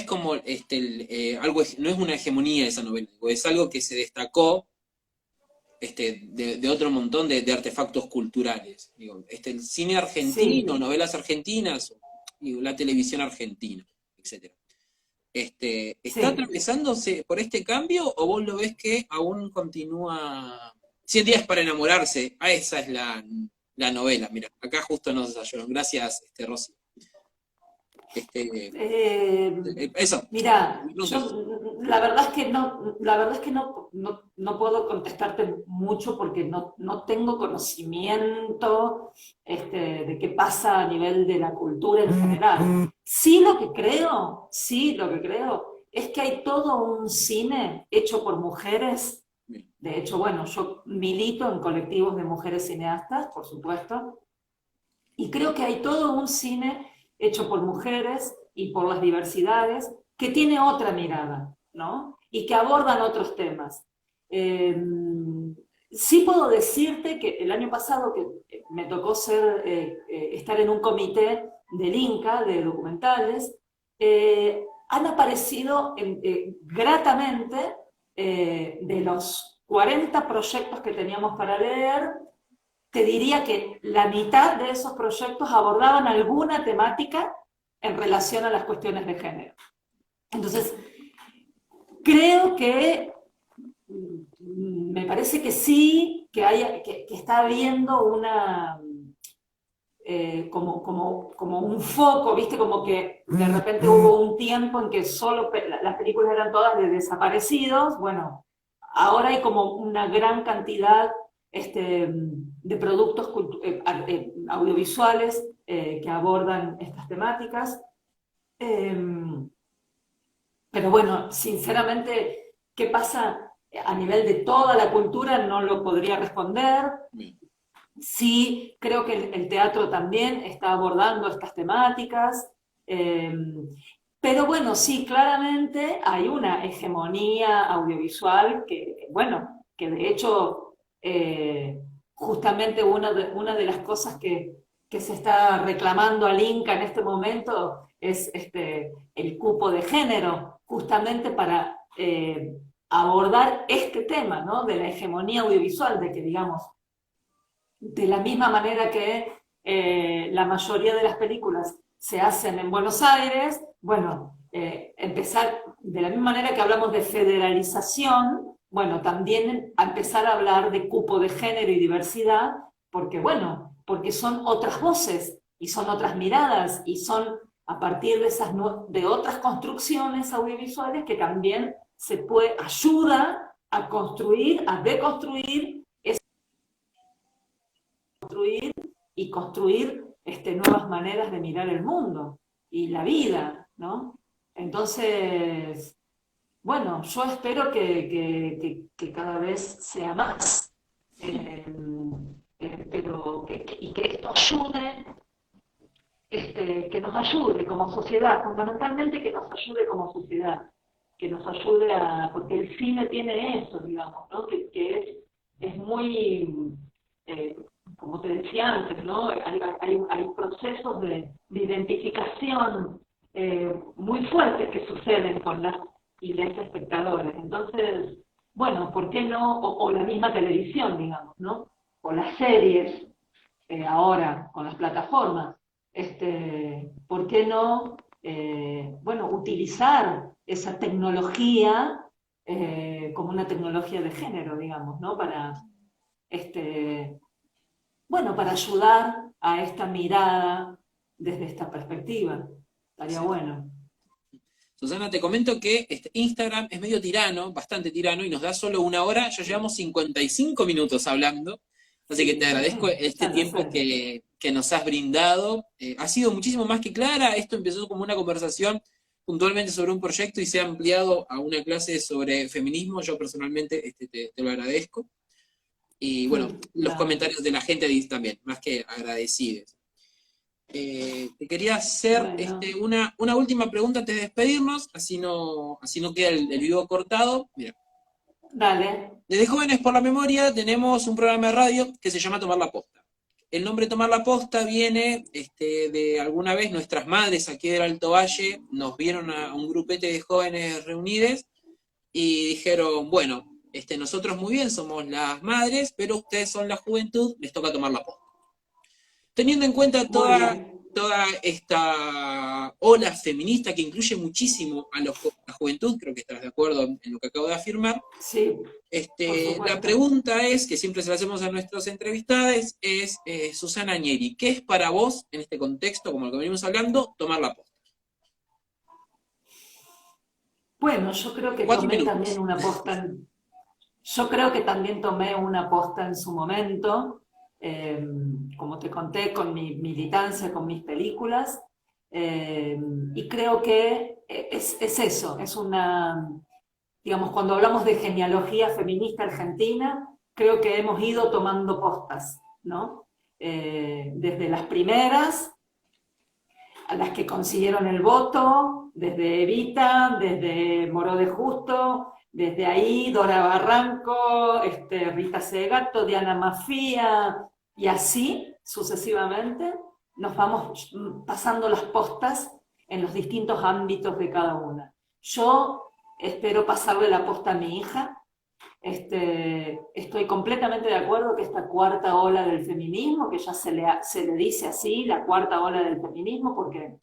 como algo, no es una hegemonía esa novela, digo, es algo que se destacó de otro montón de artefactos culturales. Digo, el cine argentino, Sí, novelas argentinas, digo, la televisión argentina, etc. ¿Está sí. atravesándose por este cambio o vos lo ves que aún continúa 100 días para enamorarse? Ah, esa es la novela. Mira, acá justo nos desayunó. Gracias, Rosy. Eh, Eso. Mira, Me pregunto eso. yo la verdad es que no, la verdad es que no puedo contestarte mucho porque no tengo conocimiento de qué pasa a nivel de la cultura en general. Sí lo que creo es que hay todo un cine hecho por mujeres. Bien. De hecho, bueno, yo milito en colectivos de mujeres cineastas, por supuesto, y creo que hay todo un cine hecho por mujeres y por las diversidades que tiene otra mirada, ¿no? Y que abordan otros temas. Eh, sí puedo decirte que el año pasado que me tocó estar en un comité del INCA, de documentales, han aparecido gratamente de los 40 proyectos que teníamos para leer, te diría que la mitad de esos proyectos abordaban alguna temática en relación a las cuestiones de género. Entonces, creo que me parece que sí, que está habiendo como un foco, ¿viste? Como que de repente hubo un tiempo en que solo las películas eran todas de desaparecidos. Bueno, ahora hay como una gran cantidad de productos audiovisuales que abordan estas temáticas. Eh, pero bueno, sinceramente, ¿qué pasa a nivel de toda la cultura? No lo podría responder. Bien. Sí, creo que el teatro también está abordando estas temáticas, eh, pero bueno, sí, claramente hay una hegemonía audiovisual bueno, que de hecho, justamente una de las cosas que se está reclamando al Inca en este momento es el cupo de género, justamente para abordar este tema, ¿no? De la hegemonía audiovisual, de que digamos, de la misma manera que la mayoría de las películas se hacen en Buenos Aires, bueno, empezar, de la misma manera que hablamos de federalización, bueno, también a empezar a hablar de cupo de género y diversidad, porque bueno, porque son otras voces y son otras miradas y son a partir de otras construcciones audiovisuales que también ayuda a construir, a deconstruir y construir nuevas maneras de mirar el mundo y la vida, ¿no? Entonces, bueno, yo espero que cada vez sea más, eh, pero y que esto ayude, que nos ayude como sociedad, fundamentalmente que nos ayude como sociedad, que nos ayude porque el cine tiene eso, digamos, ¿no? Es muy, eh, como te decía antes, ¿no? Hay procesos de identificación muy fuertes que suceden con las y los espectadores. Entonces, bueno, ¿por qué no? O la misma televisión, digamos, ¿no? O las series, ahora con las plataformas. ¿Por qué no, bueno, utilizar esa tecnología como una tecnología de género, digamos, ¿no? Este, bueno, para ayudar a esta mirada desde esta perspectiva. Estaría Sí. bueno. Susana, te comento que Instagram es medio tirano, bastante tirano, y nos da solo 1 hora, ya llevamos 55 minutos hablando, así que te agradezco este Ya lo tiempo sé. que nos has brindado. Ha sido muchísimo más que clara, esto empezó como una conversación puntualmente sobre un proyecto y se ha ampliado a una clase sobre feminismo, yo personalmente te lo agradezco. Y bueno, los Dale. comentarios de la gente también, más que agradecidos. Te quería hacer Bueno, una última pregunta antes de despedirnos, así no queda el vivo cortado. Mira, dale. desde Jóvenes por la Memoria tenemos un programa de radio que se llama Tomar la Posta. El nombre Tomar la Posta viene de alguna vez nuestras madres aquí del Alto Valle, nos vieron a un grupete de jóvenes reunidos y dijeron, bueno, nosotros muy bien somos las madres, pero ustedes son la juventud, les toca tomar la posta. Teniendo en cuenta Muy bien. toda esta ola feminista que incluye muchísimo a la juventud, creo que estarás de acuerdo en lo que acabo de afirmar, Sí, por la supuesto. pregunta es, que siempre se la hacemos a nuestros entrevistados, es, Susana Agnelli, ¿qué es para vos, en este contexto, como el que venimos hablando, tomar la posta? Bueno, yo creo que 4 tomé también minutos. una posta yo creo que también tomé una posta en su momento, eh, como te conté, con mi militancia, con mis películas, y creo que es eso, es una, digamos, cuando hablamos de genealogía feminista argentina, creo que hemos ido tomando postas, ¿no? Desde las primeras a las que consiguieron el voto, desde Evita, desde Moró de Justo, desde ahí Dora Barranco, Rita Segato, Diana Mafía, y así sucesivamente nos vamos pasando las postas en los distintos ámbitos de cada una. Yo espero pasarle la posta a mi hija. Estoy completamente de acuerdo que esta cuarta ola del feminismo, que ya se le dice así, la cuarta ola del feminismo, porque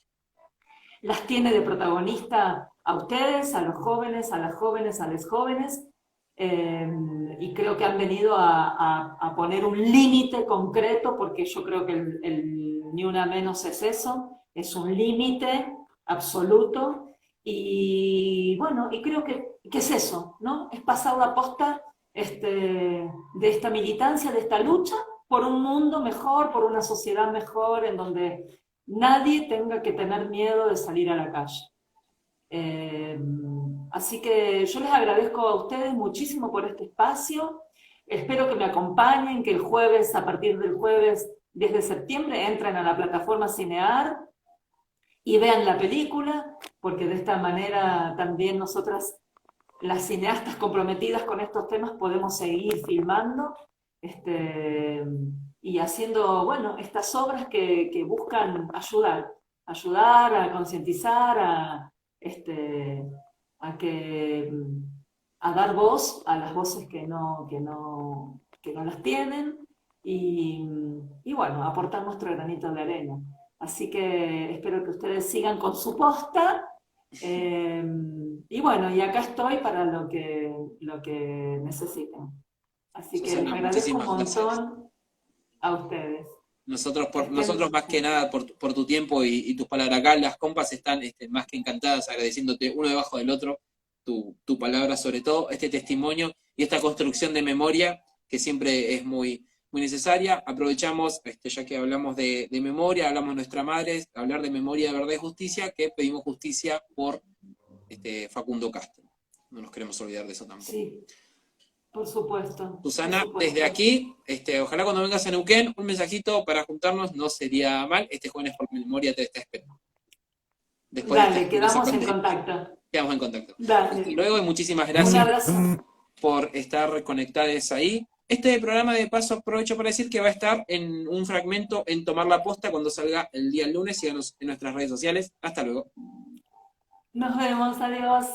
las tiene de protagonista a ustedes, a los jóvenes, a las jóvenes, a los jóvenes, y creo que han venido a poner un límite concreto, porque yo creo que ni una menos es eso, es un límite absoluto, y bueno, y creo que es eso, ¿no? Es pasar la posta de esta militancia, de esta lucha por un mundo mejor, por una sociedad mejor, en donde nadie tenga que tener miedo de salir a la calle. Eh, Así que yo les agradezco a ustedes muchísimo por este espacio. Espero que me acompañen, que el jueves, a partir del jueves 10 de septiembre, entren a la plataforma Cinear y vean la película, porque de esta manera también nosotras, las cineastas comprometidas con estos temas, podemos seguir filmando y haciendo, bueno, estas obras que buscan ayudar a concientizar, a que a dar voz a las voces que no las tienen y bueno, aportar nuestro granito de arena. Así que espero que ustedes sigan con su posta. Y bueno, y acá estoy para lo que necesiten. Así que les Susana, agradezco un muchísimas gracias. montón a ustedes. Que Nosotros estén, más que nada por tu tiempo y tus palabras. Acá las compas están más que encantadas, agradeciéndote uno debajo del otro tu palabra, sobre todo este testimonio y esta construcción de memoria que siempre es muy, muy necesaria. Aprovechamos, ya que hablamos de memoria, hablamos de nuestra madre, hablar de memoria, de verdad y justicia, que pedimos justicia por Facundo Castro. No nos queremos olvidar de eso tampoco. sí, por supuesto, por Susana, desde supuesto. aquí, ojalá cuando vengas a Neuquén, un mensajito para juntarnos no sería mal. Jóvenes por Memoria te está esperando. Después de esta Dale, hermosa quedamos en pandemia. contacto. Quedamos en contacto. Hasta Dale, luego y muchísimas un gracias abrazo. por estar conectados ahí. Este programa, de paso, aprovecho para decir que va a estar en un fragmento en Tomar la Posta cuando salga el día lunes. Síganos en nuestras redes sociales. Hasta luego. Nos vemos, adiós.